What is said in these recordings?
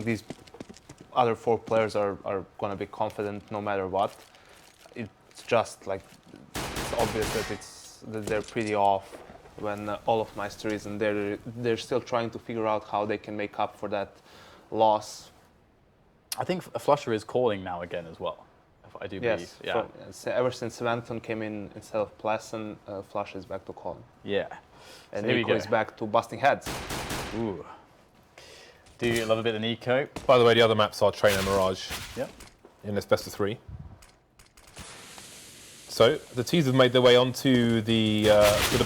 these other 4 players are going to be confident no matter what. It's just like it's obvious that they're pretty off when all of Meister is, and they're still trying to figure out how they can make up for that loss. I think Flusher is calling now again as well. I do believe. Yeah. Ever since Venton came in instead of Pleasant, Flush is back to calling. Yeah. And so Nico is back to busting heads. Ooh. Do you love a bit of Nico? By the way, the other maps are Train and Mirage. Yep. In this best of 3. So the T's have made their way onto the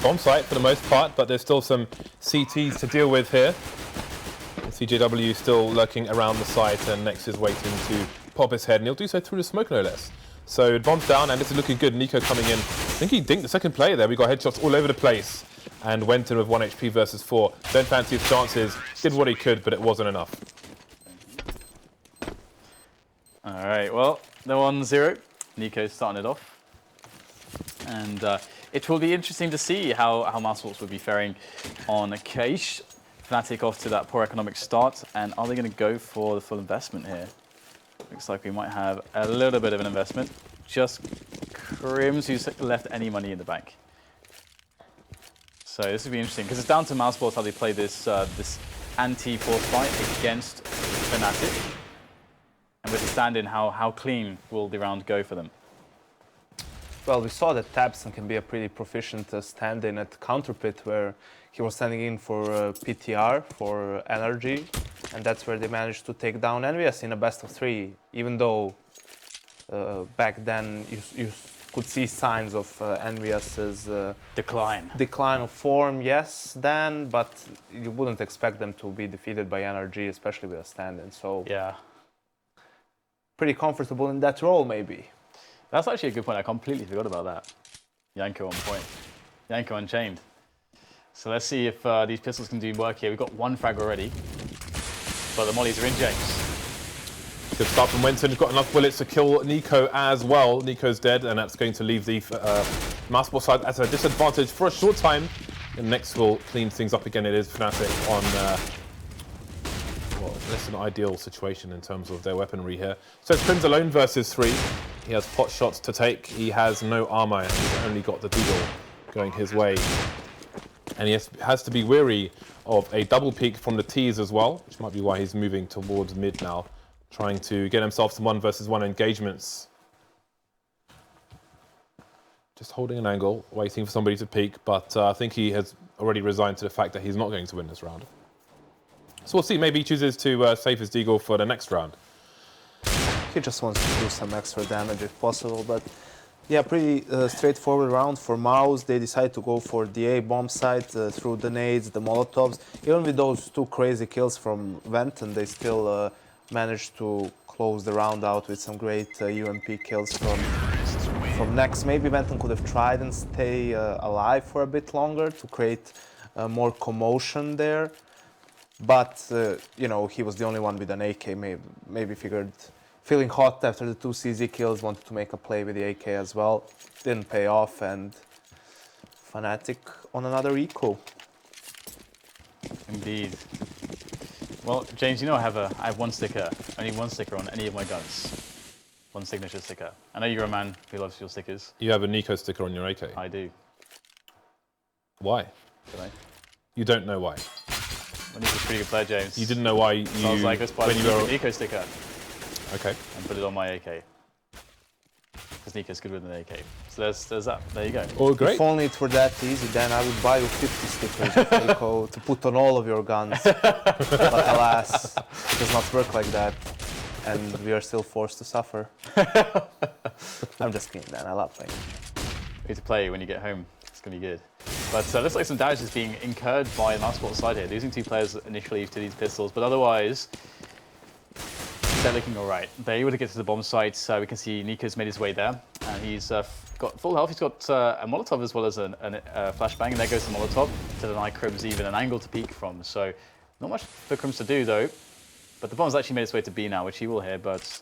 bomb site for the most part, but there's still some CTs to deal with here. CJW still lurking around the site, and Nex is waiting to pop his head, and he'll do so through the smoke no less. So bomb's down, and this is looking good. Nico coming in. I think he dinked the second player there. We got headshots all over the place, and went in with 1 HP versus 4. Don't fancy his chances. Did what he could, but it wasn't enough. All right, well, they're 1-0. Nico's starting it off. And it will be interesting to see how Mousesports will be faring on Cache. Fnatic off to that poor economic start, and are they going to go for the full investment here? Looks like we might have a little bit of an investment. Just Crims, who's left any money in the bank. So this will be interesting, because it's down to Mousesports how they play this this anti-force fight against Fnatic. And with the stand-in, how clean will the round go for them? Well, we saw that Tabson can be a pretty proficient stand-in at Counterpit, where he was standing in for PTR, for HenryG, and that's where they managed to take down Envious in a best of 3, even though back then you could see signs of Envious's decline of form, yes, then, but you wouldn't expect them to be defeated by HenryG, especially with a stand-in, so yeah, pretty comfortable in that role, maybe. That's actually a good point. I completely forgot about that. Janko on point. Janko unchained. So let's see if these pistols can do work here. We've got 1 frag already, but the mollies are in, James. Good start from Wenton. Got enough bullets to kill Nico as well. Nico's dead, and that's going to leave the Mousesports side at a disadvantage for a short time. And next will clean things up again. It is Fnatic on well, less than ideal situation in terms of their weaponry here. So it's Crims alone versus 3. He has pot shots to take. He has no armor, and he's only got the Deagle going his way. And he has to be wary of a double peek from the T's as well, which might be why he's moving towards mid now, trying to get himself some 1 versus 1 engagements. Just holding an angle, waiting for somebody to peek, but I think he has already resigned to the fact that he's not going to win this round. So we'll see, maybe he chooses to save his Deagle for the next round. He just wants to do some extra damage if possible, but yeah, pretty straightforward round for Mouse. They decide to go for the A bomb site through the nades, the Molotovs. Even with those 2 crazy kills from Venton, they still managed to close the round out with some great UMP kills from Nex. Maybe Venton could have tried and stay alive for a bit longer to create more commotion there. But, you know, he was the only one with an AK, maybe figured... Feeling hot after the 2 CZ kills, wanted to make a play with the AK as well. Didn't pay off, and Fnatic on another eco. Indeed. Well, James, you know I have 1 sticker, only 1 sticker on any of my guns. 1 signature sticker. I know you're a man who loves your stickers. You have a Nico sticker on your AK? I do. Why? Don't I? You don't know why? Well, Nico's a pretty good player, James. You didn't know why you... So I was like, let's buy the Nico sticker. Okay. And put it on my AK. Because Nico's good with an AK. So there's that. There you go. Oh, great. If only it were that easy, then I would buy you 50 stickers of Nico to put on all of your guns. But alas, it does not work like that. And we are still forced to suffer. I'm just kidding, Dan. I love playing. You get to play when you get home. It's going to be good. But looks like some damage is being incurred by the Mousesports side here. Losing 2 players initially to these pistols, but otherwise... they're looking all right. They're able to get to the bomb site. We can see Nico's made his way there. And he's got full health. He's got a Molotov as well as a flashbang. And there goes the Molotov to deny Crims even an angle to peek from. So not much for Crims to do, though. But the bomb's actually made its way to B now, which he will hear. But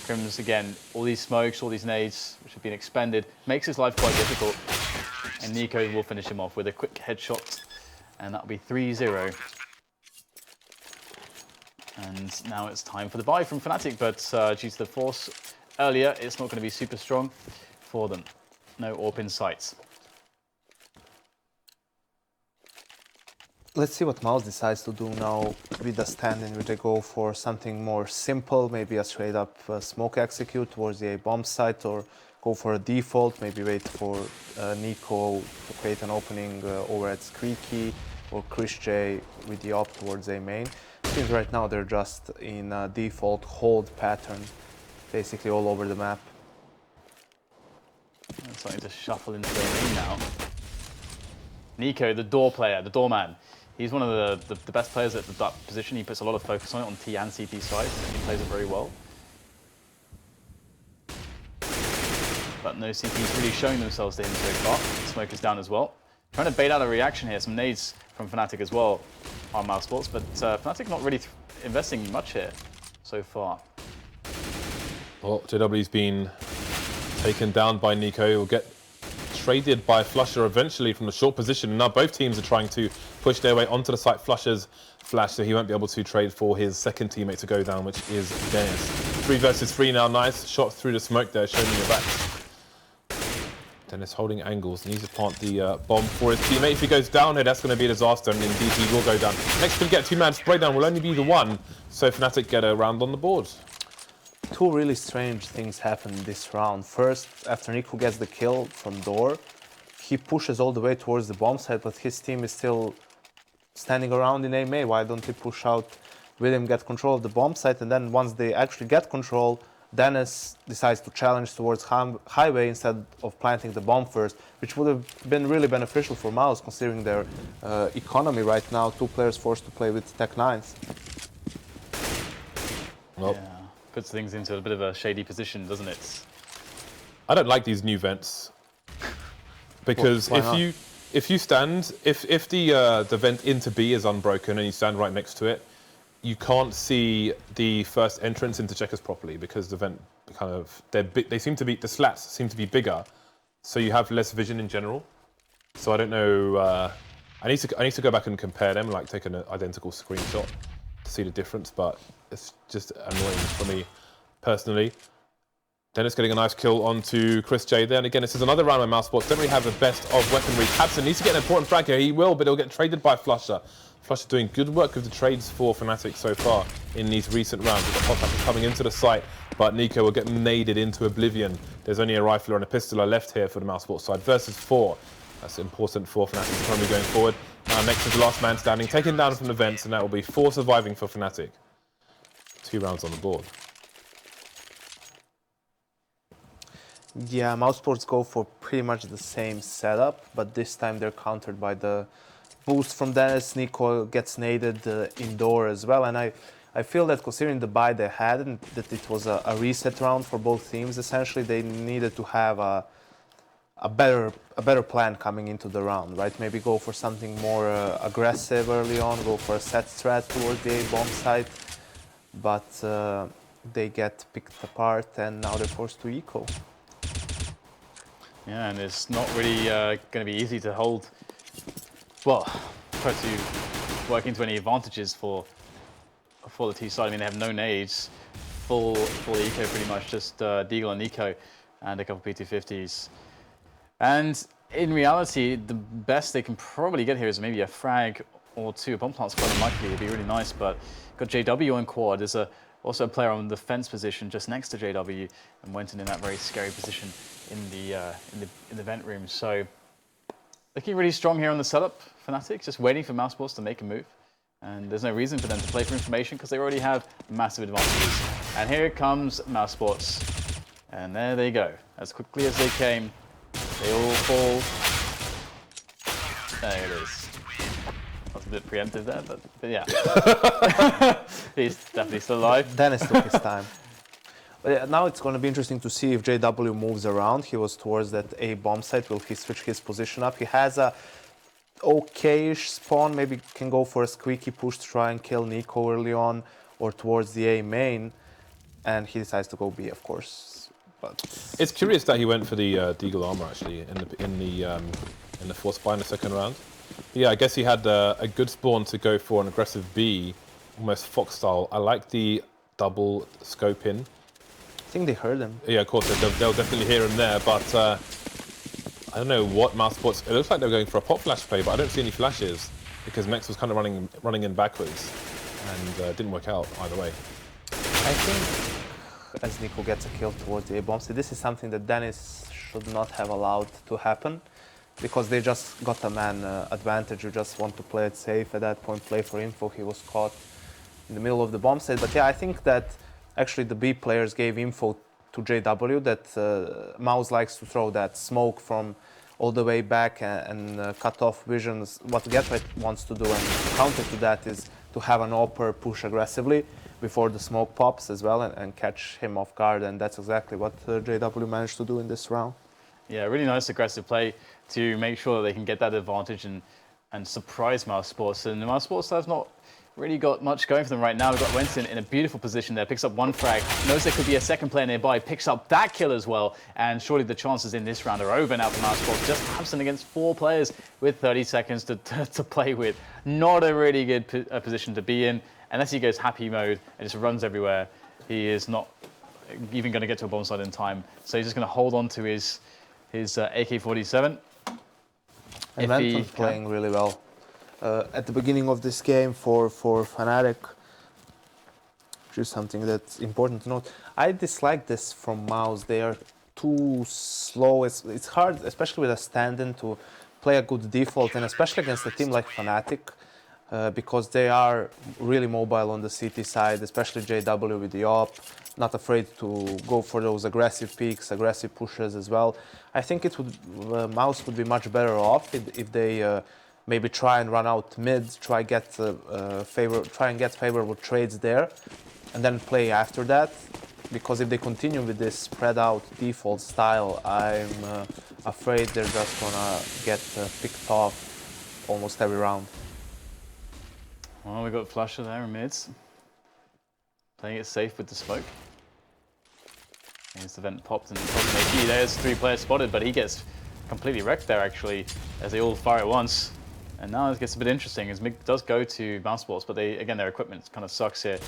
Crims, again, all these smokes, all these nades, which have been expended, makes his life quite difficult. And Nico will finish him off with a quick headshot. And that'll be 3-0. And now it's time for the buy from Fnatic, but due to the force earlier, it's not going to be super strong for them. No AWP in sight. Let's see what Mouse decides to do now with the stand, in which they go for something more simple, maybe a straight up smoke execute towards the A bomb site, or go for a default, maybe wait for Nico to create an opening over at Squeaky, or Chris J with the op towards A main. Seems right now they're just in a default hold pattern, basically all over the map. And starting to shuffle into the lane now. Nico, the door player, the doorman. He's one of the best players at that position. He puts a lot of focus on it on T and CT sides, and he plays it very well. But no CTs really showing themselves to him so far. Smoke is down as well. Trying to bait out a reaction here. Some nades from Fnatic as well on Mousesports, but Fnatic not really investing much here so far. Well, JW's been taken down by Nico. He'll get traded by Flusher eventually from the short position. And now both teams are trying to push their way onto the site. Flusher's flash, so he won't be able to trade for his second teammate to go down, which is Dennis. 3 versus 3 now. Nice shot through the smoke there, showing you your back. Dennis holding angles, needs to plant the bomb for his teammate. If he goes down here, that's going to be a disaster, and indeed he will go down. Next we get 2-man spray down, will only be the one, so Fnatic get a round on the board. Two really strange things happen this round. First, after Nico gets the kill from door, he pushes all the way towards the bomb site, but his team is still standing around in A main. Why don't they push out with him, get control of the bomb site, and then once they actually get control, Dennis decides to challenge towards highway instead of planting the bomb first, which would have been really beneficial for Mouse, considering their economy right now. 2 players forced to play with Tech 9s. Well, Yeah, puts things into a bit of a shady position, doesn't it? I don't like these new vents because Well, if you stand, if the vent into B is unbroken and you stand right next to it, you can't see the first entrance into checkers properly because the vent kind of they seem to be, the slats seem to be bigger, so you have less vision in general. So I don't know. I need to go back and compare them, like take an identical screenshot to see the difference. But it's just annoying for me personally. Dennis getting a nice kill onto Chris J there. And again, this is another round where Mousesports don't really have the best of weaponry. Capson needs to get an important frag here. He will, but he'll get traded by Flusher. Flusher doing good work with the trades for Fnatic so far in these recent rounds. We've got Paunovic coming into the site, but Nico will get naded into oblivion. There's only a rifler and a pistoler left here for the Mousesports side versus 4. That's important for Fnatic's economy going forward. Now next is the last man standing, taken down from the vents, and that will be 4 surviving for Fnatic. 2 rounds on the board. Yeah, Mousesports go for pretty much the same setup, but this time they're countered by the boost from Dennis. Nico gets naded indoor as well, and I feel that considering the buy they had, and that it was a reset round for both teams, essentially they needed to have a better plan coming into the round, right? Maybe go for something more aggressive early on, go for a set strat towards the A-bomb site, but they get picked apart and now they're forced to eco. Yeah, and it's not really going to be easy to hold. Well, try to work into any advantages for the T side. I mean, they have no nades, full eco pretty much, just Deagle and Nico, and a couple P250s. And in reality, the best they can probably get here is maybe a frag or 2. A bomb plant's quite unlikely. It'd be really nice, but got JW on quad. There's also a player on the fence position just next to JW, and went in that very scary position in the vent room. So looking really strong here on the setup. Fnatic just waiting for Mousesports to make a move, and there's no reason for them to play for information because they already have massive advantages. And here comes Mousesports, and there they go. As quickly as they came, they all fall. There it is. That's a bit preemptive there, but yeah. He's definitely still alive. Dennis took his time. But yeah, now it's going to be interesting to see if JW moves around. He was towards that A bomb site. Will he switch his position up? He has a okay-ish spawn. Maybe can go for a squeaky push to try and kill Nico early on, or towards the A main. And he decides to go B, of course. But It's curious that he went for the Deagle armor actually in the force buy in the second round. Yeah, I guess he had a good spawn to go for an aggressive B, almost Fox style. I like the double scope in. I think they heard him. Yeah, of course, they'll definitely hear him there, but I don't know what Mousesports... It looks like they're going for a pop flash play, but I don't see any flashes because Mex was kind of running in backwards and didn't work out either way. I think as Nico gets a kill towards the A-bomb, this is something that Dennis should not have allowed to happen because they just got a man advantage. You just want to play it safe at that point, play for info. He was caught in the middle of the bomb site. But yeah, I think that actually the B players gave info to JW that Mouse likes to throw that smoke from all the way back and cut off visions. What Getright wants to do and counter to that is to have an AWPer push aggressively before the smoke pops as well and catch him off guard, and that's exactly what JW managed to do in this round. Yeah, really nice aggressive play to make sure that they can get that advantage and surprise Mousesports. And the Mousesports have not really got much going for them right now. We've got Winston in a beautiful position there, picks up one frag, knows there could be a second player nearby, picks up that kill as well, and surely the chances in this round are over now for Mousesports. Just Tabson against 4 players with 30 seconds to play with. Not a really good position to be in, unless he goes happy mode and just runs everywhere. He is not even going to get to a bomb site in time, so he's just going to hold on to his AK-47. And Venton's playing really well. At the beginning of this game for Fnatic, which is something that's important to note. I dislike this from Mouse. They are too slow. It's hard, especially with a stand-in, to play a good default, and especially against a team like Fnatic, because they are really mobile on the CT side, especially JW with the op, not afraid to go for those aggressive peaks, aggressive pushes as well. I think it would Mouse would be much better off if they maybe try and run out mid, try and get favorable trades there, and then play after that. Because if they continue with this spread out default style, I'm afraid they're just gonna get picked off almost every round. Well, we got Flusher there in mids, playing it safe with the smoke. Here's the vent popped and there's 3 players spotted, but he gets completely wrecked there actually, as they all fire at once. And now it gets a bit interesting as MiG does go to Mousesports, but again, their equipment kind of sucks here.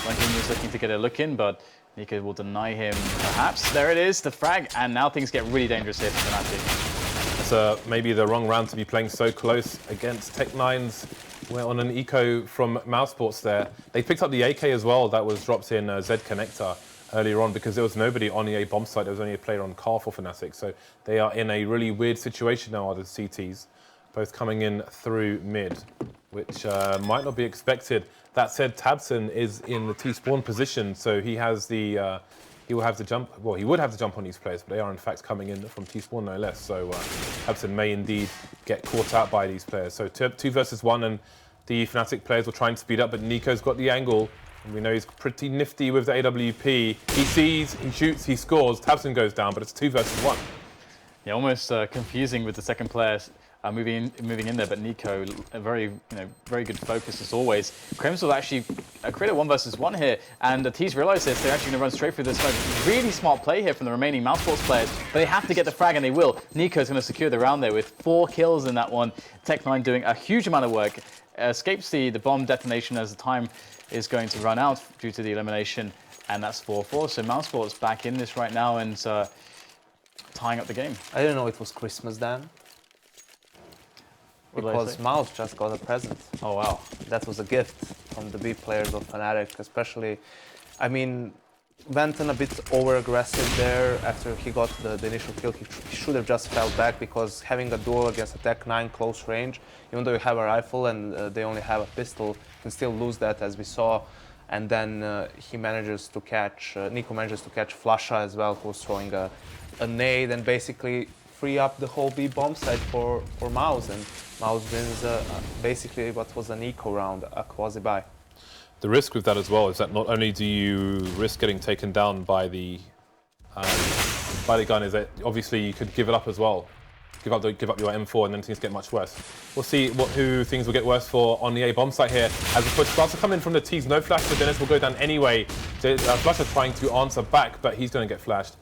Ranking is looking to get a look in, but Nico will deny him perhaps. There it is, the frag, and now things get really dangerous here for Fnatic. It's maybe the wrong round to be playing so close against Tech9's. We're on an eco from Mousesports there. They picked up the AK as well that was dropped in Z Connector earlier on because there was nobody on the A bomb site. There was only a player on car for Fnatic. So they are in a really weird situation now, are the CTs. Both coming in through mid, which might not be expected. That said, Tabson is in the T-spawn position, so he has the he will have to jump. Well, he would have to jump on these players, but they are in fact coming in from T-spawn no less. So Tabson may indeed get caught out by these players. So 2 versus 1, and the Fnatic players will try and speed up, but Nico's got the angle. And we know he's pretty nifty with the AWP. He sees, he shoots, he scores. Tabson goes down, but it's 2 versus 1. Yeah, almost confusing with the second player. Moving in there, but Nico, a very good focus as always. Krems will actually create a 1 versus 1 here, and the T's realize this. They're actually going to run straight through this smoke. Really smart play here from the remaining Mousesports players, but they have to get the frag, and they will. Nico's going to secure the round there with 4 kills in that one. Tech9 doing a huge amount of work. Escapes the bomb detonation as the time is going to run out due to the elimination, and that's 4-4. So Mousesports back in this right now and tying up the game. I didn't know it was Christmas, Dan. Because Mouse just got a present. Oh, wow. That was a gift from the B players of Fnatic, especially. I mean, Venton a bit over-aggressive there after he got the initial kill. He should have just fell back because having a duel against a Tech9 close range, even though you have a rifle and they only have a pistol, you can still lose that, as we saw. And then he manages to catch, Nico manages to catch Flusha as well, who's throwing a nade and basically free up the whole B bomb site for Mouse, and Mouse wins basically what was an eco round, a quasi-buy. The risk with that as well is that not only do you risk getting taken down by the gun, is that obviously you could give it up as well. Give up your M4 and then things get much worse. We'll see who things will get worse for on the A bomb site here. As the push starts to come in from the T's, no flash, but Dennis will go down anyway. Flusher trying to answer back, but he's going to get flashed.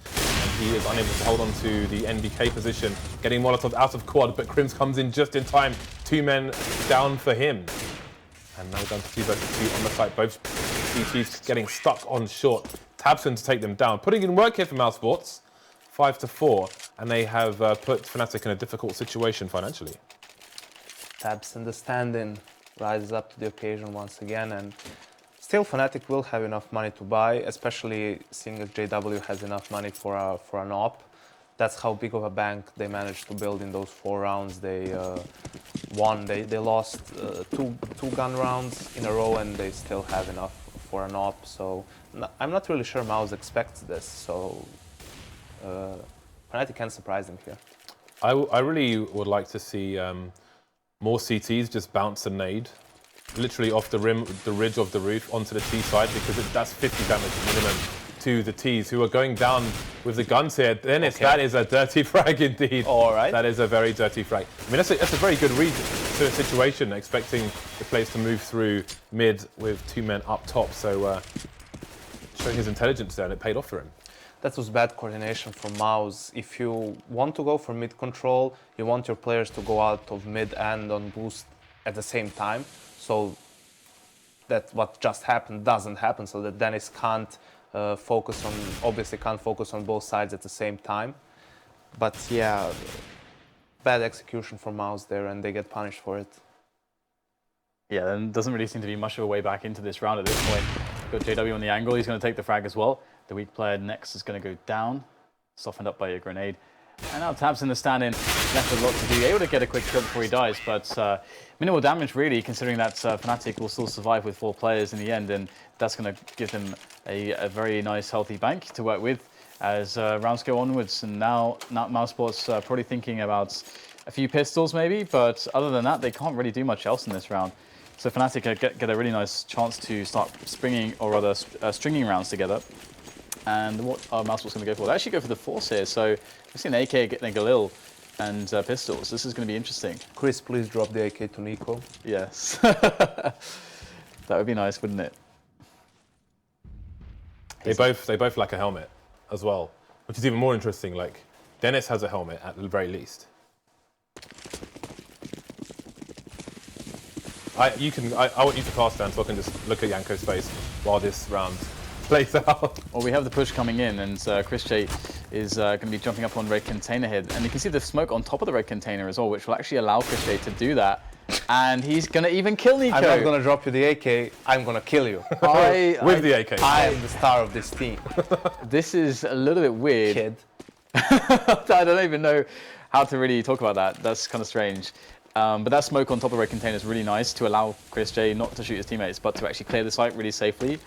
He is unable to hold on to the NBK position, getting Molotov out of quad, but Krims comes in just in time. 2 men down for him. And now down to 2 versus 2 on the site. Both CTs getting stuck on short. tabseN to take them down. Putting in work here for Mousesports, 5-4, and they have put Fnatic in a difficult situation financially. tabseN, the stand-in, rises up to the occasion once again, and still Fnatic will have enough money to buy, especially seeing as JW has enough money for an op. That's how big of a bank they managed to build in those 4 rounds. They won. They lost two gun rounds in a row, and they still have enough for an op. So I'm not really sure Mouse expects this. So Fnatic can surprise them here. I really would like to see more CTs just bounce a nade, literally off the ridge of the roof onto the T side, because that's 50 damage minimum to the Ts, who are going down with the guns here. Dennis, that is a dirty frag indeed. All right. That is a very dirty frag. I mean, that's a very good read to the situation, expecting the players to move through mid with 2 men up top. So showing his intelligence there, and it paid off for him. That was bad coordination from Mouse. If you want to go for mid control, you want your players to go out of mid and on boost at the same time. So that what just happened doesn't happen, so that Dennis can't obviously can't focus on both sides at the same time. But yeah, bad execution from Mouse there, and they get punished for it. Yeah, then doesn't really seem to be much of a way back into this round at this point. Got JW on the angle, he's going to take the frag as well. The weak player next is going to go down, softened up by a grenade. And now tabseN the stand-in, left with a lot to do. Able to get a quick kill before he dies, but minimal damage really, considering that Fnatic will still survive with 4 players in the end, and that's going to give them a very nice, healthy bank to work with as rounds go onwards. And now Mousesports probably thinking about a few pistols maybe, but other than that, they can't really do much else in this round. So Fnatic get a really nice chance to start stringing rounds together. And what are Mousesports going to go for? They actually go for the Force here, so we've seen AK getting Galil and pistols. This is going to be interesting. Chris, please drop the AK to Nico. Yes. That would be nice, wouldn't it? They both lack a helmet as well, which is even more interesting. Like, Dennis has a helmet at the very least. I want you to cast down so I can just look at Janko's face while this round plays out. Well, we have the push coming in, and Chris J is going to be jumping up on red container here. And you can see the smoke on top of the red container as well, which will actually allow Chris J to do that. And he's going to even kill Nico. I'm not going to drop you the AK, I'm going to kill you. With the AK. I am the star of this team. This is a little bit weird. Kid. I don't even know how to really talk about that. That's kind of strange. But that smoke on top of the red container is really nice to allow Chris J not to shoot his teammates, but to actually clear the site really safely.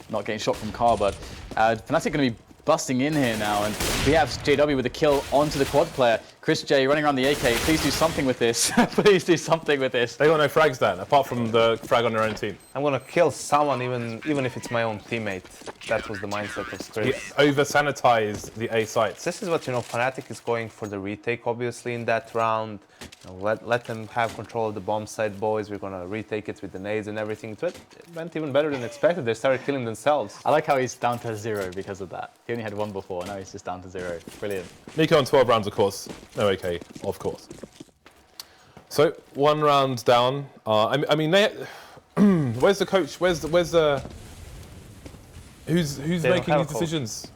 Not getting shot from car, but Fnatic going to be busting in here now, and we have JW with a kill onto the quad player. Chris J running around the AK. Please do something with this. Please do something with this. They got no frags then, apart from the frag on their own team. I'm going to kill someone, even if it's my own teammate. That was the mindset of Chris. He over-sanitized the A sites. This is what, Fnatic is going for the retake, obviously, in that round. Let them have control of the bomb site, boys. We're going to retake it with the nades and everything. It went even better than expected. They started killing themselves. I like how he's down to 0 because of that. He only had 1 before, now he's just down to 0. Brilliant. Nico on 12 rounds, of course. No AK, of course. So, 1 round down. I mean, where's the coach? Where's the... Who's making these decisions?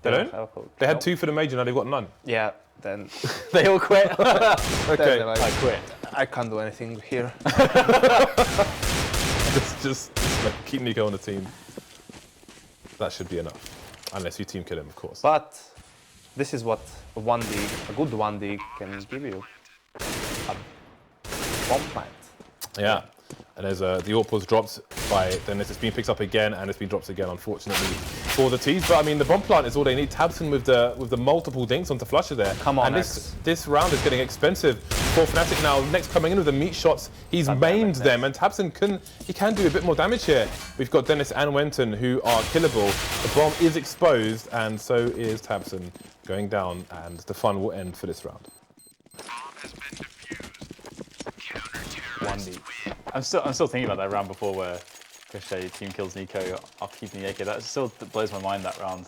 They don't? They had 2 for the major, now they've got none. Yeah, then... They all quit. Okay. I quit. I can't do anything here. just keep Nico on the team. That should be enough. Unless you team kill him, of course. But this is what a good 1D can give you. A bomb plant. Yeah. And there's the AWP was dropped by Dennis. It's been picked up again, and it's been dropped again, unfortunately, for the Ts. But I mean, the bomb plant is all they need. tabseN with the multiple dinks onto Flusher there. Come on, and this round is getting expensive for Fnatic now. Next coming in with the meat shots, he's maimed them, and tabseN can do a bit more damage here. We've got Dennis and Wenton who are killable. The bomb is exposed, and so is tabseN going down, and the fun will end for this round. 1D. I'm still thinking about that round before where Chris J team kills Nico after keeping the AK. That still blows my mind, that round.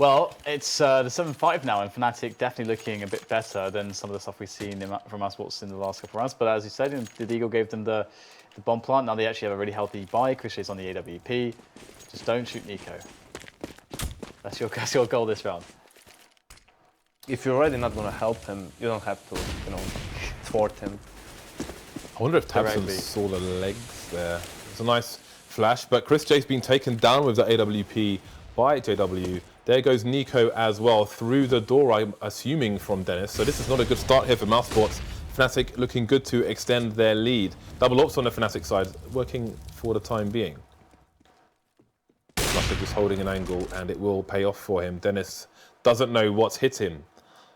Well, it's the 7-5 now, and Fnatic definitely looking a bit better than some of the stuff we've seen from Mousesports in the last couple of rounds. But as you said, the Deagle gave them the bomb plant. Now they actually have a really healthy buy. Christian's on the AWP. Just don't shoot Nico. That's your goal this round. If you're already not going to help him, you don't have to, thwart him. I wonder if Tabson saw the legs there. It's a nice flash, but Chris J's been taken down with the AWP by JW. There goes Nico as well through the door, I'm assuming, from Dennis. So this is not a good start here for Mousesports. Fnatic looking good to extend their lead. Double ops on the Fnatic side, working for the time being. Fnatic just holding an angle, and it will pay off for him. Dennis doesn't know what's hit him.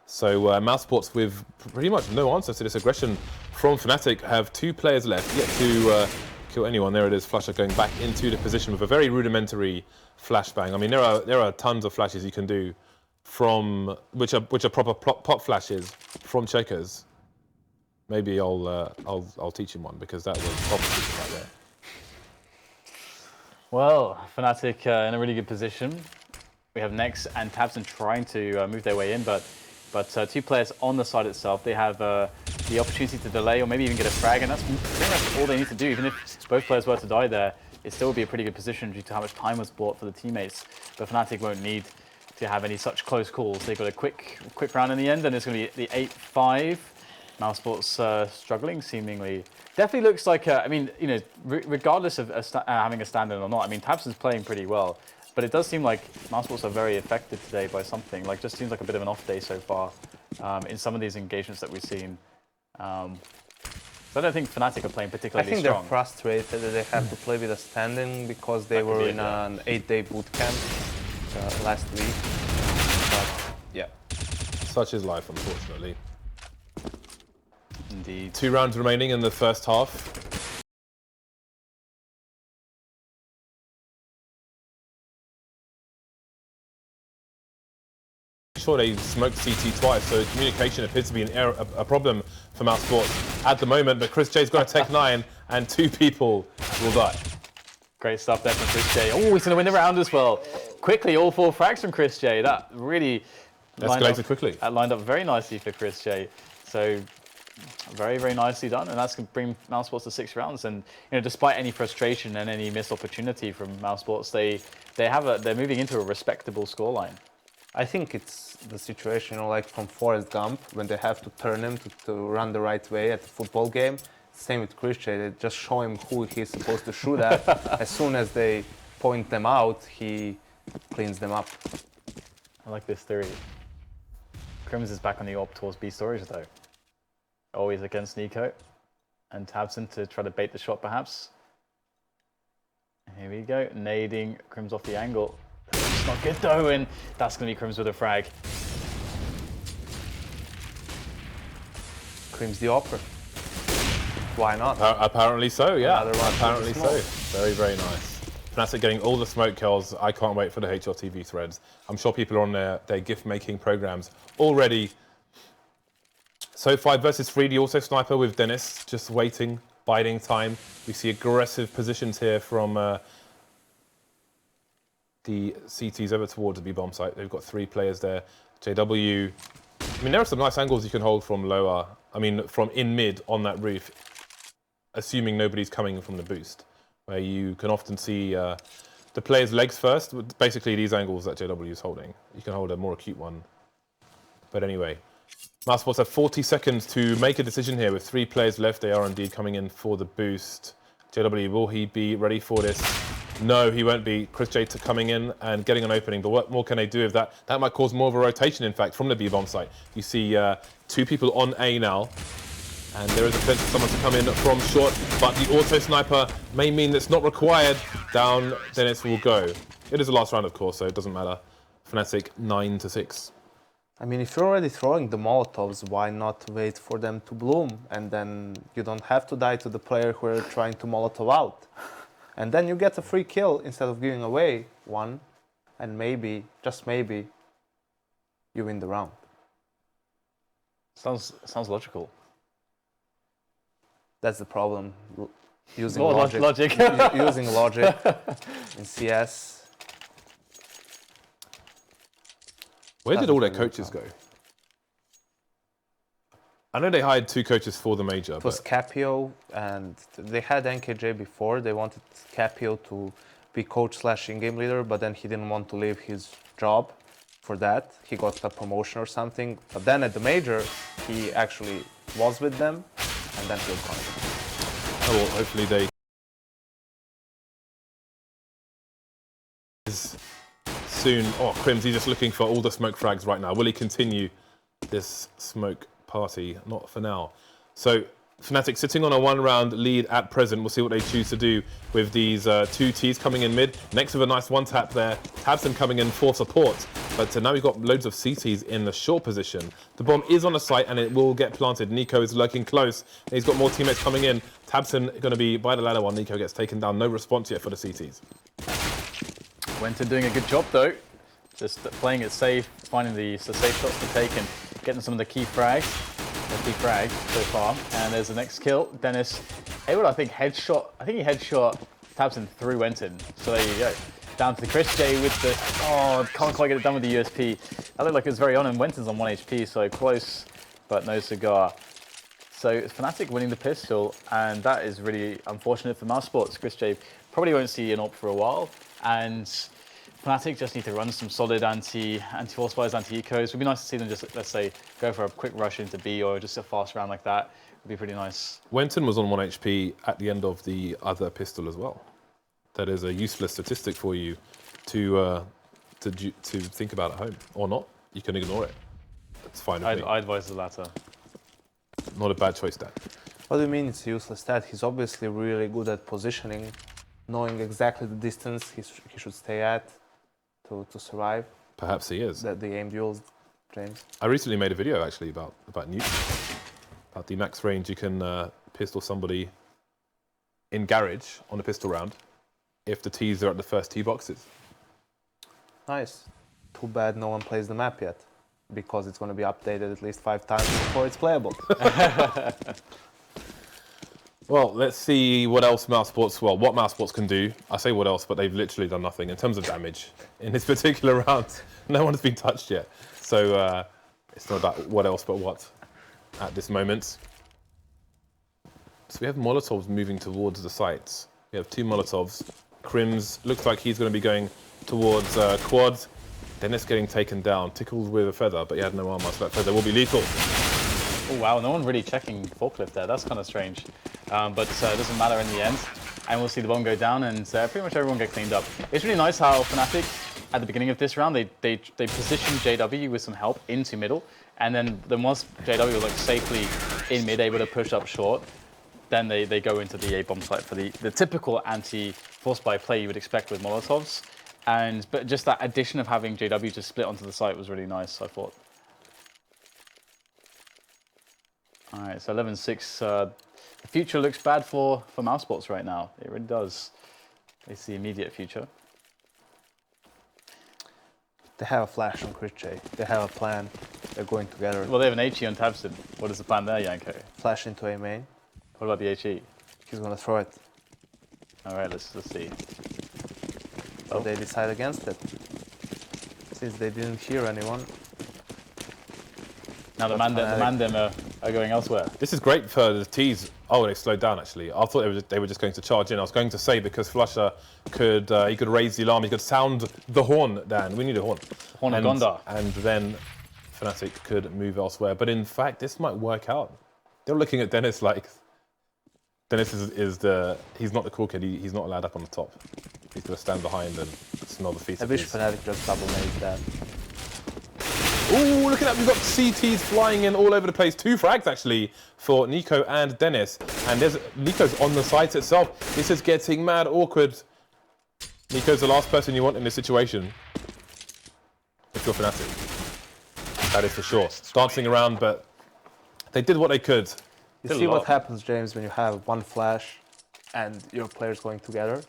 So Mousesports, with pretty much no answer to this aggression from Fnatic, have 2 players left yet to kill anyone. There it is, Flasher going back into the position with a very rudimentary flashbang. I mean, there are tons of flashes you can do from which are proper pop flashes from checkers. Maybe I'll teach him one, because that was proper right there. Well, Fnatic in a really good position. We have Nex and Tabson trying to move their way in, but 2 players on the side itself. They have the opportunity to delay or maybe even get a frag, and that's pretty much all they need to do. Even if both players were to die there, it still would be a pretty good position due to how much time was bought for the teammates. But Fnatic won't need to have any such close calls. They've got a quick round in the end, and it's going to be the 8-5. Mousesports struggling, seemingly. Definitely looks like, I mean, regardless of having a stand-in or not, I mean, Tabson's playing pretty well. But it does seem like Mousesports are very affected today by something. Like, just seems like a bit of an off day so far in some of these engagements that we've seen. So I don't think Fnatic are playing particularly strong. I think they're frustrated that they have to play with a stand-in because they were in an 8-day boot camp last week. But yeah, such is life, unfortunately. Indeed. 2 rounds remaining in the first half. Sure, they smoked CT twice, so communication appears to be a problem for Mousesports at the moment, but Chris J's got a Tech 9 and 2 people will die. Great stuff there from Chris J. Oh, he's going to win the round as well. Quickly, all 4 frags from Chris J. That really escalated quickly. That lined up very nicely for Chris J. So very, very nicely done, and that's going to bring Mousesports to 6 rounds. And despite any frustration and any missed opportunity from Mousesports, they're moving into a respectable scoreline. I think it's the situation, like from Forrest Gump, when they have to turn him to run the right way at the football game. Same with Christian, they just show him who he's supposed to shoot at. As soon as they point them out, he cleans them up. I like this theory. Crims is back on the op towards B storage though. Always against Nico and Tabson to try to bait the shot perhaps. Here we go, nading Crims off the angle. It's not good though, and that's going to be Crims with a frag. Crims the opera. Why not? Apparently so, yeah. Apparently so. Very, very nice. Fnatic getting all the smoke kills. I can't wait for the HLTV threads. I'm sure people are on their gift-making programs already. So 5 versus 3, the auto sniper with Dennis, just waiting, biding time. We see aggressive positions here from the CTs over towards the B-bomb site. They've got 3 players there. JW, I mean, there are some nice angles you can hold from lower, I mean, from in mid on that roof, assuming nobody's coming from the boost, where you can often see the player's legs first. Basically, these angles that JW is holding. You can hold a more acute one. But anyway, Mousesports have 40 seconds to make a decision here with 3 players left. They are indeed coming in for the boost. JW, will he be ready for this? No, he won't be. Chris J coming in and getting an opening, but what more can they do with that? That might cause more of a rotation, in fact, from the B-bomb site. You see 2 people on A now, and there is a potential for someone to come in from short, but the auto sniper may mean that's not required. Down, Dennis will go. It is the last round, of course, so it doesn't matter. Fnatic 9-6. I mean, if you're already throwing the Molotovs, why not wait for them to bloom? And then you don't have to die to the player who are trying to Molotov out. And then you get a free kill instead of giving away one. And maybe, just maybe, you win the round. Sounds logical. That's the problem. Using More logic. Using logic in CS. Where did all their coaches go? I know they hired 2 coaches for the major. It was Capio, and they had NKJ before. They wanted Capio to be coach / in-game leader, but then he didn't want to leave his job for that. He got a promotion or something. But then at the major, he actually was with them, and then he was gone. Oh, well, hopefully they... Soon. Oh, Crims, he's just looking for all the smoke frags right now. Will he continue this smoke party? Not for now. So Fnatic sitting on a 1-round lead at present. We'll see what they choose to do with these 2 Ts coming in mid. Next with a nice 1-tap there. Tabson coming in for support. But now we've got loads of CTs in the short position. The bomb is on the site and it will get planted. Nico is lurking close. He's got more teammates coming in. Tabson going to be by the ladder while Nico gets taken down. No response yet for the CTs. Wenton doing a good job though. Just playing it safe, finding the safe shots to take and getting some of the key frags. The key frag so far. And there's the next kill. Dennis able to, I think, headshot. I think he headshot Tabson through Wenton. So there you go. Down to the Chris J with the, oh, can't quite get it done with the USP. That looked like it was very on, and Wenton's on 1 HP, so close, but no cigar. So Fnatic winning the pistol, and that is really unfortunate for Mousesports. Chris J probably won't see an op for a while, and Fnatic just need to run some solid anti-force fires, anti-ecos. It would be nice to see them just, let's say, go for a quick rush into B or just a fast round like that. Would be pretty nice. Wenton was on 1 HP at the end of the other pistol as well. That is a useless statistic for you to think about at home, or not. You can ignore it. It's fine with me. I advise the latter. Not a bad choice, Dan. What do you mean it's a useless stat? He's obviously really good at positioning, knowing exactly the distance he should stay at to survive. Perhaps he is. The aim duels, James. I recently made a video actually about Newton, about the max range you can pistol somebody in garage on a pistol round if the Ts are at the first T boxes. Nice. Too bad no one plays the map yet, because it's going to be updated at least 5 times before it's playable. Well, let's see what else Mousesports, well, what Mousesports can do. I say what else, but they've literally done nothing in terms of damage. In this particular round, no one has been touched yet. So it's not about what else, but what at this moment. So we have Molotovs moving towards the sites. We have 2 Molotovs. Crims looks like he's going to be going towards quad. Dennis getting taken down. Tickled with a feather, but he had no armor, so that feather will be lethal. Oh wow, no one really checking forklift there. That's kind of strange. But it doesn't matter in the end. And we'll see the bomb go down and pretty much everyone get cleaned up. It's really nice how Fnatic, at the beginning of this round, they positioned JW with some help into middle. And then once JW was like safely in mid, able to push up short, then they go into the A bomb site for the typical anti-force buy play you would expect with Molotovs. But just that addition of having JW just split onto the site was really nice, I thought. All right, so 11-6. The future looks bad for Mousesports right now. It really does. It's the immediate future. They have a flash on Chris J. They have a plan. They're going together. Well, they have an HE on Tabson. What is the plan there, Janko? Flash into A main. What about the HE? He's going to throw it. All right, let's see. So they decide against it. Since they didn't hear anyone. Now the Mandem are going elsewhere. This is great for the Ts. Oh, they slowed down actually. I thought they were just going to charge in. I was going to say because Flusher could raise the alarm, he could sound the horn, Dan. We need a horn. Horn of Gondar. And then Fnatic could move elsewhere. But in fact, this might work out. They're looking at Dennis like Dennis he's not the cool kid. He's not allowed up on the top. He's going to stand behind and smell the feet. I wish Fnatic just double made that. Ooh, look at that. We've got CTs flying in all over the place. 2 frags, actually, for Nico and Dennis. And Nico's on the site itself. This is getting mad awkward. Nico's the last person you want in this situation. If you're Fnatic. That is for sure. Dancing around, but they did what they could. You see what happens, James, when you have 1 flash and your players going together?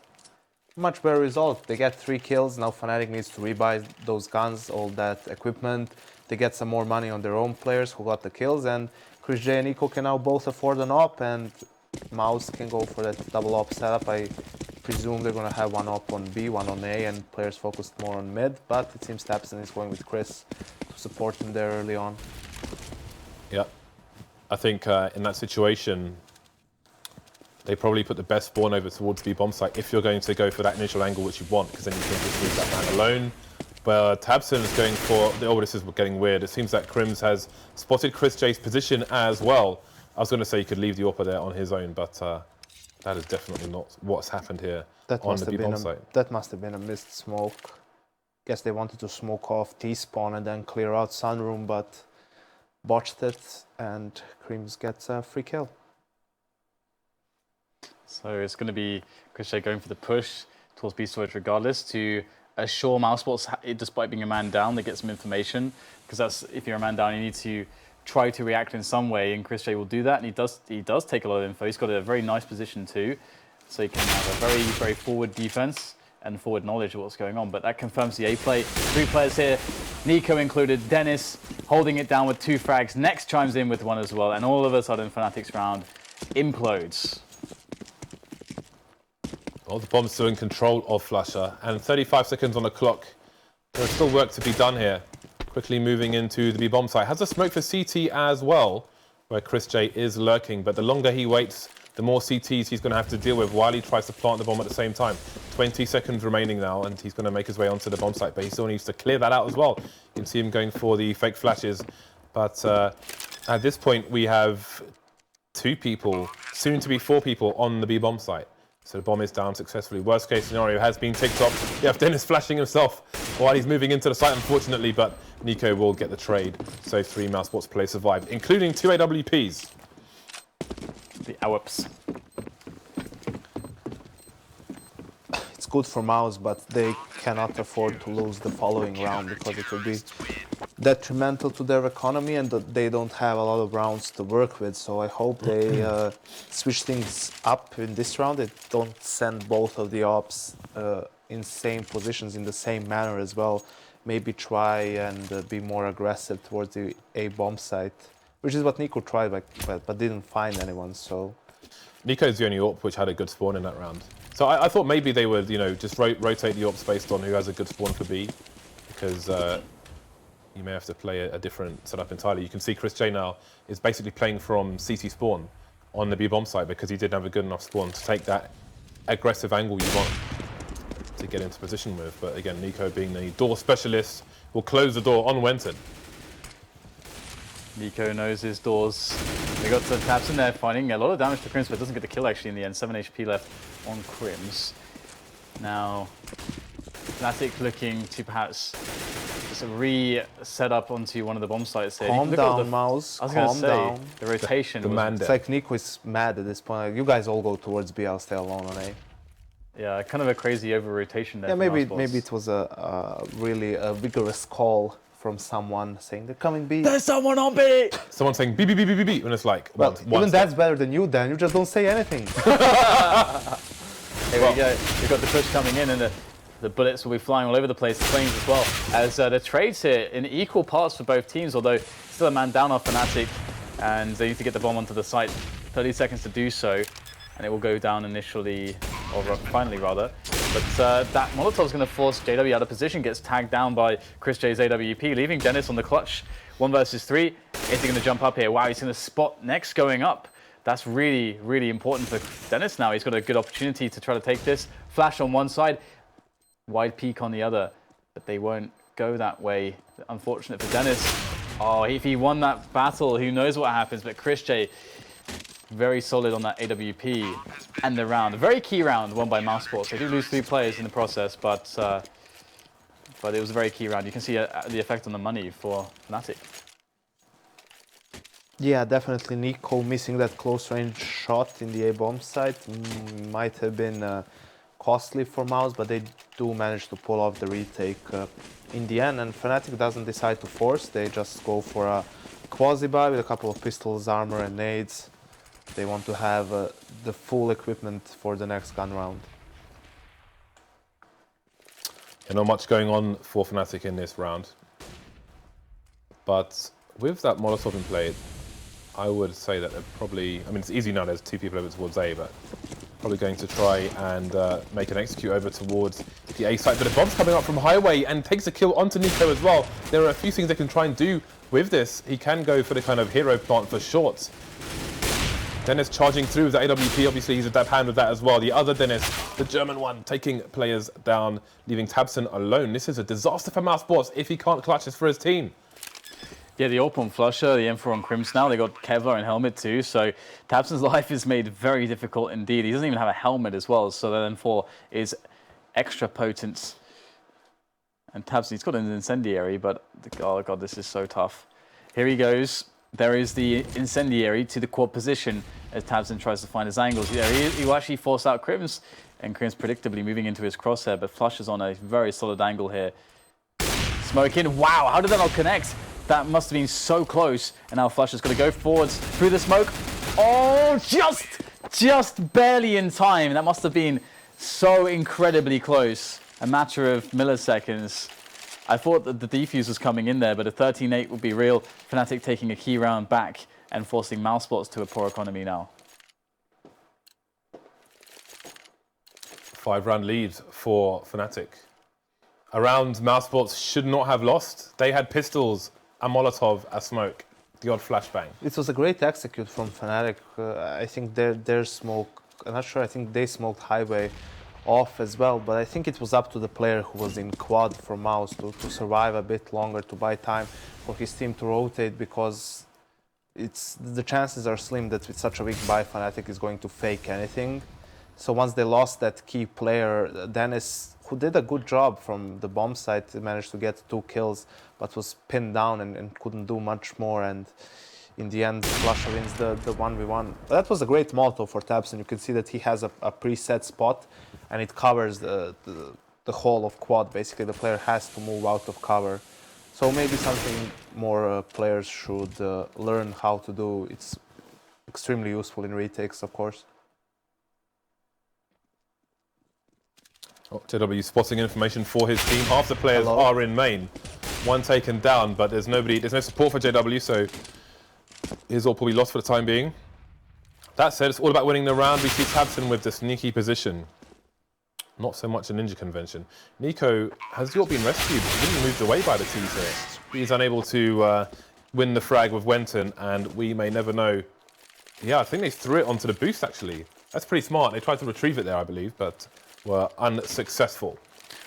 Much better result. They get 3 kills. Now Fnatic needs to rebuy those guns, all that equipment. They get some more money on their own players who got the kills, and Chris J and Nico can now both afford an op, and Mouse can go for that double op setup. I presume they're going to have one up on B, one on A, and players focused more on mid, but it seems Tapson is going with Chris to support him there early on. Yeah. I think in that situation, they probably put the best spawn over towards the bomb site if you're going to go for that initial angle which you want, because then you can just leave that man alone. But Tabson is going for, oh, this is getting weird. It seems that Crims has spotted Chris J's position as well. I was going to say you could leave the Oppa there on his own, but that is definitely not what's happened here on the B-bomb site. That must have been a missed smoke. Guess they wanted to smoke off T-spawn and then clear out Sunroom, but botched it, and Crims gets a free kill. So it's going to be Chris J going for the push towards B storage regardless to assure Mousesports, despite being a man down, they get some information, because that's, if you're a man down, you need to try to react in some way, and Chris J will do that, and he does take a lot of info. He's got a very nice position too, so he can have a very, very forward defense and forward knowledge of what's going on. But that confirms the A play. 3 players here, Nico included, Dennis holding it down with 2 frags, Next chimes in with 1 as well, and all of a sudden Fnatic's round implodes. Well, the bomb's still in control of Flusher, and 35 seconds on the clock. There's still work to be done here. Quickly moving into the B-bomb site. Has a smoke for CT as well, where Chris J is lurking, but the longer he waits, the more CTs he's going to have to deal with while he tries to plant the bomb at the same time. 20 seconds remaining now, and he's going to make his way onto the bomb site, but he still needs to clear that out as well. You can see him going for the fake flashes, but at this point we have 2 people, soon to be 4 people on the B-bomb site. So the bomb is down successfully. Worst case scenario has been ticked off. You have Dennis flashing himself while he's moving into the site, unfortunately, but Nico will get the trade. So 3 Mousesports players survive, including 2 AWPs. The AWPs. It's good for Mouse, but they cannot afford to lose the following round, because it will be detrimental to their economy, and they don't have a lot of rounds to work with. So I hope they switch things up in this round. They don't send both of the ops in same positions in the same manner as well. Maybe try and be more aggressive towards the A bomb site, which is what Nico tried, but didn't find anyone. So Nico's the only AWP which had a good spawn in that round. So I thought maybe they would, just rotate the AWPs based on who has a good spawn for B, because you may have to play a different setup entirely. You can see Chris J now is basically playing from CT spawn on the B bomb site, because he didn't have a good enough spawn to take that aggressive angle you want to get into position with. But again, Nico, being the door specialist, will close the door on Wenton. Nico knows his doors. We got some taps in there, finding a lot of damage to Crims, but doesn't get the kill actually in the end. 7 HP left on Crims. Now, Fnatic looking to perhaps just re-set up onto one of the bomb sites here. Calm down, Mouse. I was going to say, down. the rotation was... It's like Nico is mad at this point. You guys all go towards B, I'll stay alone on A. Yeah, kind of a crazy over-rotation there. Yeah, maybe it was a really vigorous call from someone saying they're coming B. There's someone on B! Someone saying B, B, B, B, B, B, and it's like, well, even that's better than you, Dan. You just don't say anything. Here we go. We've got the push coming in, and the bullets will be flying all over the place, the flames as well. As the trades here in equal parts for both teams, although still a man down off Fnatic, and they need to get the bomb onto the site. 30 seconds to do so, and it will go down initially, or finally rather. But that Molotov's going to force JW out of position, gets tagged down by Chris J's AWP, leaving Dennis on the clutch. 1 versus 3. Is he going to jump up here? Wow, he's going to spot Next going up. That's really, really important for Dennis now. He's got a good opportunity to try to take this. Flash on one side, wide peak on the other, but they won't go that way. Unfortunate for Dennis. Oh, if he won that battle, who knows what happens, but Chris J, very solid on that AWP and the round. A very key round won by Mousesports. They do lose 3 players in the process, but it was a very key round. You can see the effect on the money for Fnatic. Yeah, definitely Nico missing that close range shot in the A bomb site might have been costly for Mouse, but they do manage to pull off the retake in the end, and Fnatic doesn't decide to force. They just go for a quasi-buy with a couple of pistols, armor and nades. They want to have the full equipment for the next gun round. Not much going on for Fnatic in this round. But with that Molotov in play, I would say that they're probably, I mean, it's easy now, there's 2 people over towards A, but probably going to try and make an execute over towards the A site. But a bomb's coming up from Highway and takes a kill onto Nico as well. There are a few things they can try and do with this. He can go for the kind of hero plant for shorts. Dennis charging through with the AWP. Obviously, he's a dab hand with that as well. The other Dennis, the German one, taking players down, leaving tabseN alone. This is a disaster for Mousesports if he can't clutch this for his team. Yeah, the AWP on Flusher, the M4 on Crimps now. They got Kevlar and Helmet too. So tabseN's life is made very difficult indeed. He doesn't even have a helmet as well. So the M4 is extra potent. And tabseN, he's got an incendiary, but oh god, this is so tough. Here he goes. There is the incendiary to the quad position as tabseN tries to find his angles. Yeah, he will actually force out Crimps, and Crimps predictably moving into his crosshair, but Flusher's on a very solid angle here. Smoking. Wow, how did that not connect? That must have been so close. And now Flusher's got to go forwards through the smoke. Oh, just barely in time. That must have been so incredibly close. A matter of milliseconds. I thought that the defuse was coming in there, but a 13-8 would be real. Fnatic taking a key round back and forcing Mousesports to a poor economy now. 5-round lead for Fnatic. A round Mousesports should not have lost. They had pistols, a Molotov, a smoke, the odd flashbang. It was a great execute from Fnatic. I think their smoke, I'm not sure, I think they smoked Highway off as well, but I think it was up to the player who was in quad for Mouse to survive a bit longer, to buy time for his team to rotate, because the chances are slim that with such a weak buy, Fnatic is going to fake anything. So once they lost that key player, Dennis, who did a good job from the bomb site, managed to get 2 kills, but was pinned down and couldn't do much more. And in the end, Flusher wins the 1v1. But that was a great Molotov for tabseN. You can see that he has a preset spot, and it covers the whole of quad. Basically, the player has to move out of cover. So maybe something more players should learn how to do. It's extremely useful in retakes, of course. Oh, JW spotting information for his team. Half the players are in main. One taken down, but there's no support for JW, so his all probably lost for the time being. That said, it's all about winning the round. We see tabseN with the sneaky position. Not so much a ninja convention. Nico, has the AWP been rescued? He's really moved away by the T's here. He's unable to win the frag with Wenton, and we may never know. Yeah, I think they threw it onto the boost, actually. That's pretty smart. They tried to retrieve it there, I believe, but were unsuccessful.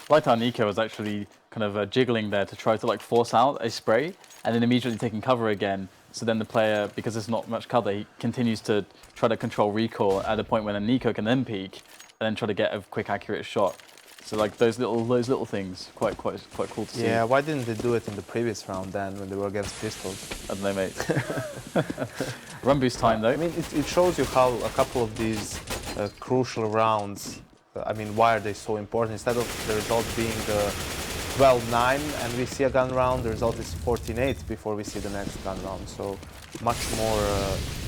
Like how Nico was actually kind of jiggling there to try to like force out a spray and then immediately taking cover again. So then the player, because there's not much cover, he continues to try to control recoil at a point when a Nico can then peek and then try to get a quick, accurate shot. So like those little things, quite cool to see. Yeah, why didn't they do it in the previous round then when they were against pistols? I don't know, mate. Run boost time though. I mean, it shows you how a couple of these crucial rounds, I mean, why are they so important? Instead of the result being 12-9 and we see a gun round, the result is 14-8 before we see the next gun round. So much more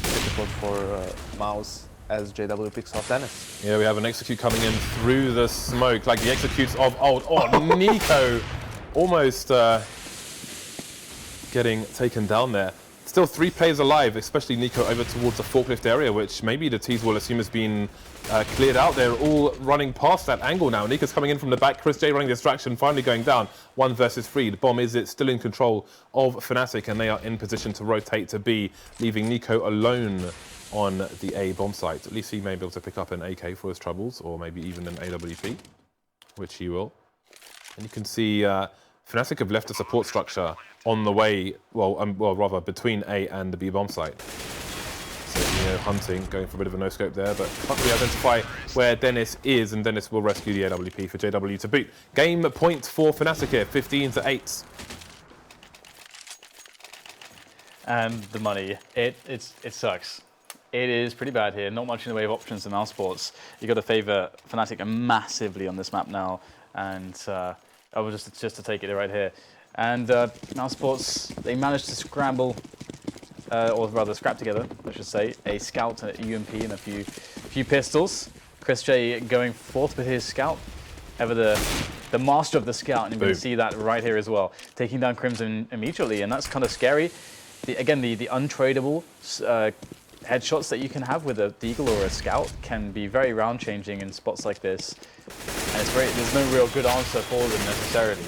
difficult for Mouse as JW picks off Dennis. Yeah, we have an execute coming in through the smoke, like the executes of old. Oh, Nico almost getting taken down there. Still 3 players alive, especially Nico over towards the forklift area, which maybe the T's will assume has been cleared out. They're all running past that angle now. Nico's coming in from the back. Chris J running distraction, finally going down. 1 versus 3. The bomb is still in control of Fnatic, and they are in position to rotate to B, leaving Nico alone on the A bomb site. At least he may be able to pick up an AK for his troubles, or maybe even an AWP, which he will. And you can see Fnatic have left a support structure on the way, well, rather between A and the B bomb site. So, you know, hunting, going for a bit of a no-scope there, but can't really identify where Dennis is, and Dennis will rescue the AWP for JW to boot. Game point for Fnatic here, 15-8. And the money, it sucks. It is pretty bad here. Not much in the way of options in Mousesports. You got to favour Fnatic massively on this map now, and I was just to take it right here. And Mousesports, they managed to scramble, or rather scrap together, I should say, a scout, a UMP, and a few pistols. Chris J going forth with his scout, ever the master of the scout, and you can see that right here as well, taking down Crimson immediately, and that's kind of scary. Again, the untradeable headshots that you can have with a Deagle or a Scout can be very round changing in spots like this. And there's no real good answer for them necessarily,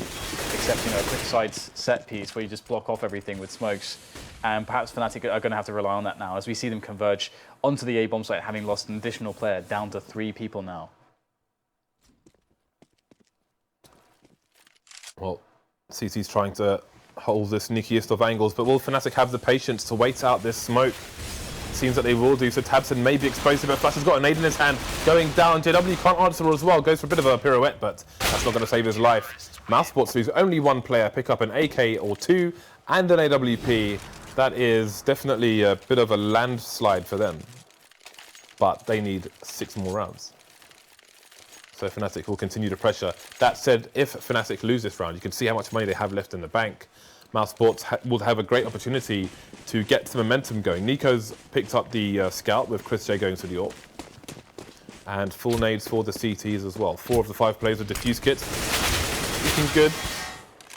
except a quick side set piece where you just block off everything with smokes. And perhaps Fnatic are going to have to rely on that now as we see them converge onto the A bomb site, having lost an additional player down to 3 people now. Well, CT's trying to hold the sneakiest of angles, but will Fnatic have the patience to wait out this smoke? Seems that they will do, so tabseN may be explosive, but Flash has got a nade in his hand, going down. JW can't answer as well, goes for a bit of a pirouette, but that's not going to save his life. Mousesports lose only 1 player, pick up an AK or 2, and an AWP. That is definitely a bit of a landslide for them, but they need 6 more rounds. So Fnatic will continue to pressure. That said, if Fnatic lose this round, you can see how much money they have left in the bank. Mousesports will have a great opportunity to get some momentum going. Nico's picked up the Scout with ChrisJ going to the AWP. And full nades for the CTs as well. 4 of the 5 players with defuse kits. Looking good.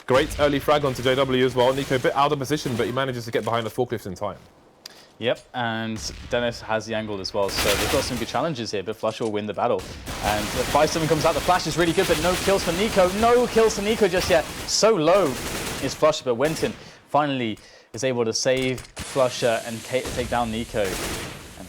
Great early frag onto JW as well. Nico a bit out of position, but he manages to get behind the forklift in time. Yep, and Dennis has the angle as well, so they've got some good challenges here, but Flush will win the battle. And the 5-7 comes out, the flash is really good, but no kills for Nico. No kills for Nico just yet. So low is Flusher, but Wenton finally is able to save Flusher and take down Nico.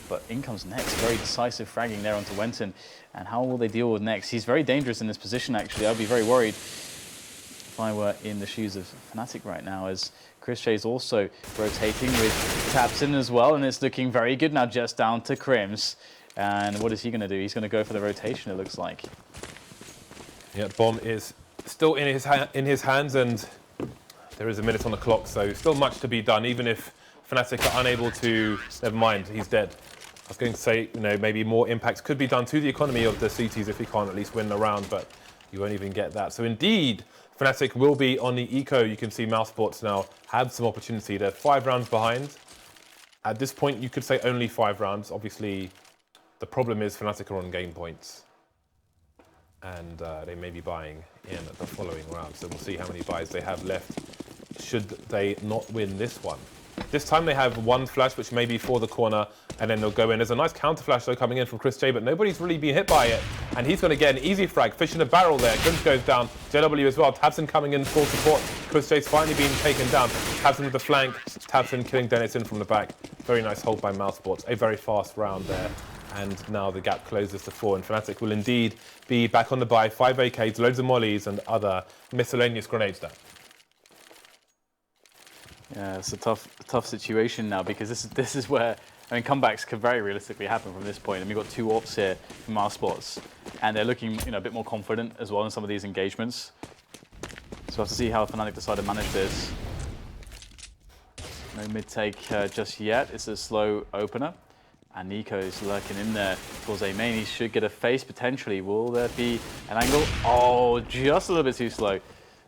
But in comes Next, very decisive fragging there onto Wenton. And how will they deal with Next? He's very dangerous in this position, actually. I'd be very worried if I were in the shoes of Fnatic right now, as ChrisJ is also rotating with tabseN as well, and it's looking very good now, just down to Crims. And what is he going to do? He's going to go for the rotation, it looks like. Yeah, bomb is still in his hands, and there is a minute on the clock, so still much to be done, even if Fnatic are unable to... Never mind, he's dead. I was going to say, maybe more impacts could be done to the economy of the CTs if he can't at least win the round, but you won't even get that. So indeed, Fnatic will be on the eco. You can see Mousesports now have some opportunity. They're 5 rounds behind. At this point, you could say only 5 rounds. Obviously, the problem is Fnatic are on game points. And they may be buying in the following round. So we'll see how many buys they have left should they not win this one. This time they have 1 flash, which may be for the corner, and then they'll go in. There's a nice counter flash though coming in from ChrisJ, but nobody's really been hit by it. And he's going to get an easy frag, fish in a barrel there. Crims goes down, JW as well. tabseN coming in full support. ChrisJ's finally being taken down. tabseN with the flank, tabseN killing Dennis in from the back. Very nice hold by Mousesports. A very fast round there. And now the gap closes to 4, and Fnatic will indeed be back on the buy. 5 AKs, loads of mollies, and other miscellaneous grenades there. Yeah, it's a tough situation now, because this is where, comebacks could very realistically happen from this point. And we've got 2 AWPs here from Mousesports, and they're looking a bit more confident as well in some of these engagements. So we'll have to see how Fnatic decide to manage this. No mid-take just yet. It's a slow opener. And Nico's lurking in there towards A main. He should get a face potentially. Will there be an angle? Oh, just a little bit too slow.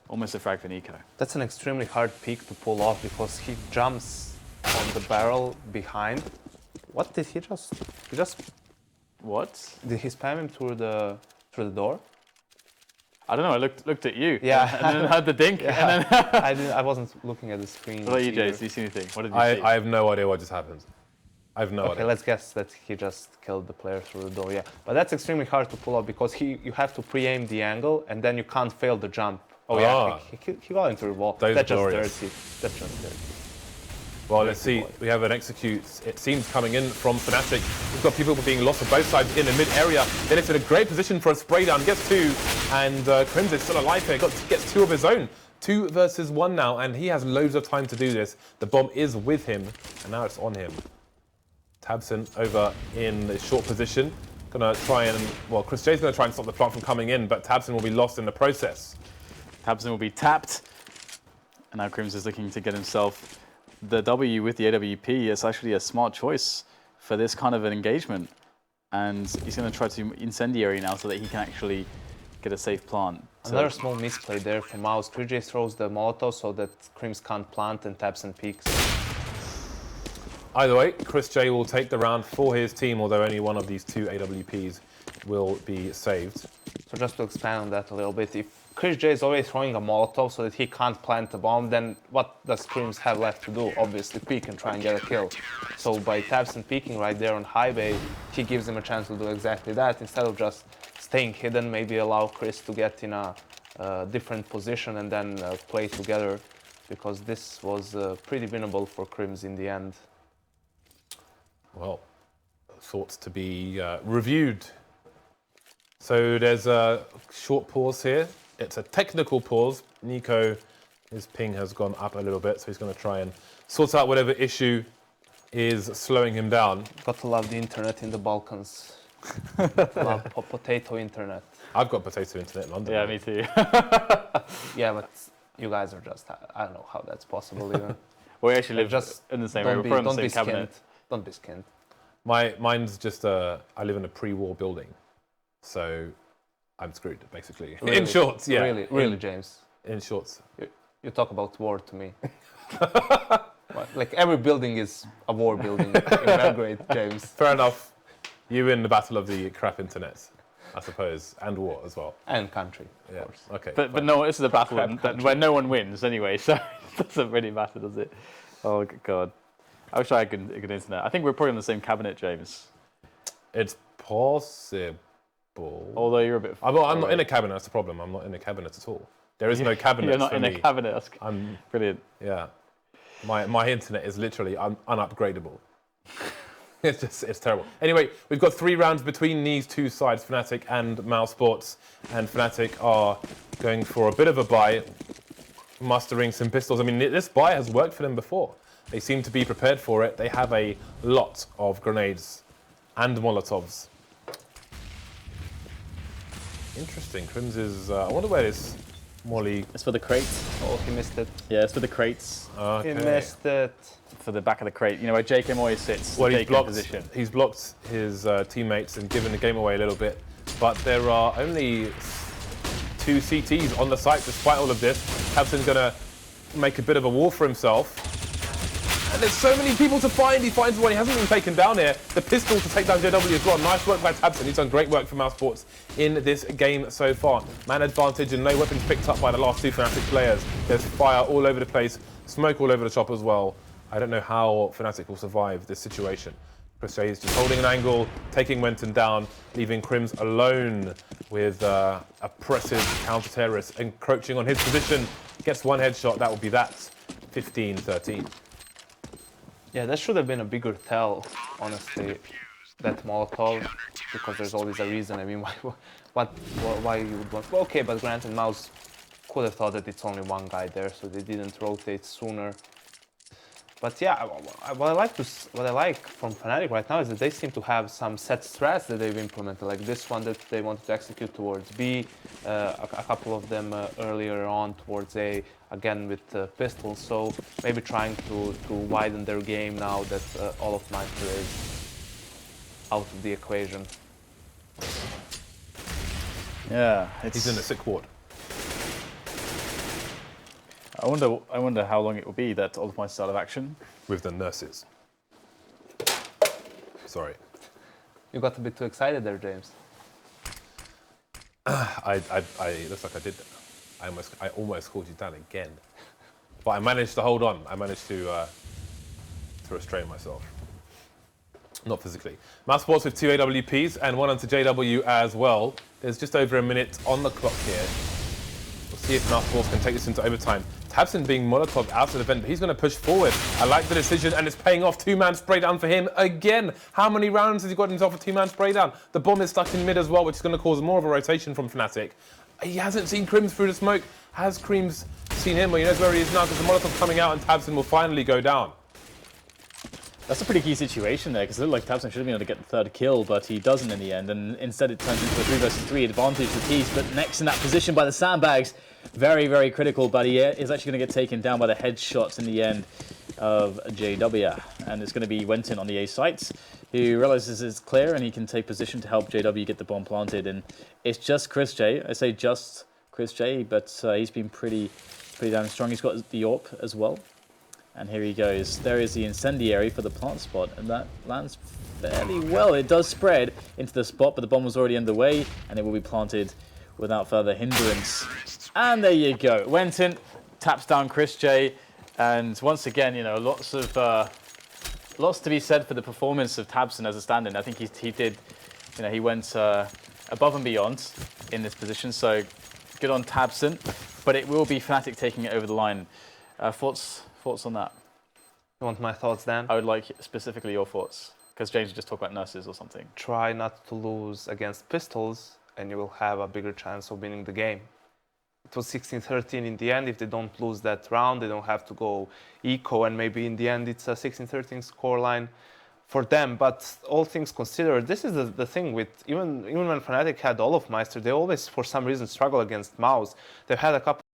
Almost a frag for Nico. That's an extremely hard peek to pull off because he jumps on the barrel behind. What did he just? What? Did he spam him through the door? I don't know. I looked at you. Yeah. And then heard the dink. Yeah. And then I wasn't looking at the screen. What about you, Jace? Did you see anything? What did you see? I have no idea what just happened. I have no idea. Okay, let's guess that he just killed the player through the door, yeah. But that's extremely hard to pull off because you have to pre-aim the angle and then you can't fail the jump. Oh yeah, he got into the wall. That's just dirty. That's just dirty. Well, let's see. We have an execute, it seems, coming in from Fnatic. We've got people being lost on both sides in the mid-area. Then it's in a great position for a spray down. Gets 2, and Crims is still alive here. Gets 2 of his own. 2 versus 1 now, and he has loads of time to do this. The bomb is with him, and now it's on him. tabseN over in the short position. Gonna try and, well, ChrisJ's gonna try and stop the plant from coming in, but tabseN will be lost in the process. tabseN will be tapped. And now Crims is looking to get himself the W with the AWP. It's actually a smart choice for this kind of an engagement. And he's gonna try to incendiary now so that he can actually get a safe plant. Another small misplay there from Mouse. ChrisJ throws the Molotov so that Crims can't plant and tabseN peeks. Either way, ChrisJ will take the round for his team, although only one of these 2 AWPs will be saved. So just to expand on that a little bit, if HenryG is already throwing a Molotov so that he can't plant the bomb, then what does Crims have left to do? Obviously peek and try and get a kill. So by tabseN peeking right there on high bay, he gives him a chance to do exactly that, instead of just staying hidden, maybe allow Chris to get in a different position and then play together, because this was pretty winnable for Crims in the end. Well, thoughts to be reviewed. So there's a short pause here. It's a technical pause. Nico, his ping has gone up a little bit, so he's going to try and sort out whatever issue is slowing him down. Got to love the internet in the Balkans. Love potato internet. I've got potato internet in London. Yeah, me too. Yeah, but you guys are just, I don't know how that's possible even. We actually live Just in the same way. We're in the same cabinet. Don't be skinned. Mine's just I live in a pre-war building, so I'm screwed basically. Really? In shorts, yeah. Really, James. In shorts. You talk about war to me. Like every building is a war building in Belgrade, James. Fair enough. You win the battle of the crap internet, I suppose, and war as well. And country, of Yeah. course. Okay. But no, this is a battle where no one wins anyway, so it doesn't really matter, does it? Oh, God. I wish I had good internet. I think we're probably on the same cabinet, James. It's possible. Although you're a bit... I'm not in a cabinet, that's the problem. I'm not in a cabinet at all. There is no cabinet You're not for in me. a cabinet. That's I'm, brilliant. yeah. My internet is literally unupgradable. It's terrible. Anyway, we've got 3 rounds between these two sides, Fnatic and Mousesports. And Fnatic are going for a bit of a buy, mustering some pistols. I mean, this buy has worked for them before. They seem to be prepared for it. They have a lot of grenades and Molotovs. Interesting. Crims is... I wonder where this Molly... It's for the crates. Oh, he missed it. Yeah, it's for the crates. Okay. He missed it. For the back of the crate. You know where JK always sits. Well, he's position. He's blocked his teammates and given the game away a little bit. But there are only 2 CTs on the site despite all of this. tabseN's going to make a bit of a wall for himself. And there's so many people to find. He finds one. He hasn't been taken down here. The pistol to take down JW as well. Nice work by tabseN. He's done great work for Mousesports in this game so far. Man advantage and no weapons picked up by the last 2 Fnatic players. There's fire all over the place. Smoke all over the shop as well. I don't know how Fnatic will survive this situation. HenryG is just holding an angle, taking Wenton down, leaving Crims alone with oppressive counter-terrorists encroaching on his position. Gets 1 headshot, that will be that. 15-13. Yeah, that should have been a bigger tell, honestly, that Molotov, because there's always a reason. I mean, why you would want... Well, okay, but granted, Mouse could have thought that it's only 1 guy there, so they didn't rotate sooner. But yeah, what I like from Fnatic right now is that they seem to have some set strats that they've implemented, like this one that they wanted to execute towards B, a couple of them earlier on towards A, again with pistols. So maybe trying to widen their game now that all of Nitro is out of the equation. Yeah, He's in a sick ward. I wonder how long it will be that Olofmeister's out of action. With the nurses. Sorry. You got a bit too excited there, James. Looks like I did that. I almost called you down again. But I managed to hold on. I managed to restrain myself. Not physically. Mousesports with 2 AWPs and 1 onto JW as well. There's just over a minute on the clock here. We'll see if Mousesports can take this into overtime. tabseN being Molotov out of the vent, but he's going to push forward. I like the decision, and it's paying off. 2-man spray down for him again. How many rounds has he got himself a 2-man spray down? The bomb is stuck in mid as well, which is going to cause more of a rotation from Fnatic. He hasn't seen Crims through the smoke. Has Crims seen him? Well, he knows where he is now because the Molotov's coming out, and tabseN will finally go down. That's a pretty key situation there, because it looked like tabseN should have been able to get the 3rd kill, but he doesn't in the end, and instead it turns into a 3 versus 3 advantage for Peace, but next in that position by the sandbags. Very, very critical, but he is actually going to get taken down by the headshots in the end of JW. And it's going to be Wenton on the A site, who realizes it's clear and he can take position to help JW get the bomb planted. And it's just HenryG. I say just HenryG, but he's been pretty damn strong. He's got the AWP as well. And here he goes. There is the incendiary for the plant spot, and that lands fairly well. It does spread into the spot, but the bomb was already underway, and it will be planted without further hindrance. And there you go. Went in, taps down Chris J. And once again, you know, lots to be said for the performance of tabseN as a stand-in. I think he did, you know, he went above and beyond in this position. So good on tabseN. But it will be Fnatic taking it over the line. Thoughts on that? You want my thoughts, Dan? I would like specifically your thoughts. Because James would just talk about nurses or something. Try not to lose against pistols, and you will have a bigger chance of winning the game. It was 16-13 in the end. If they don't lose that round, they don't have to go eco, and maybe in the end it's a 16-13 scoreline for them. But all things considered, this is the thing with even when Fnatic had all of Meister, they always for some reason struggle against Mouse. They've had a couple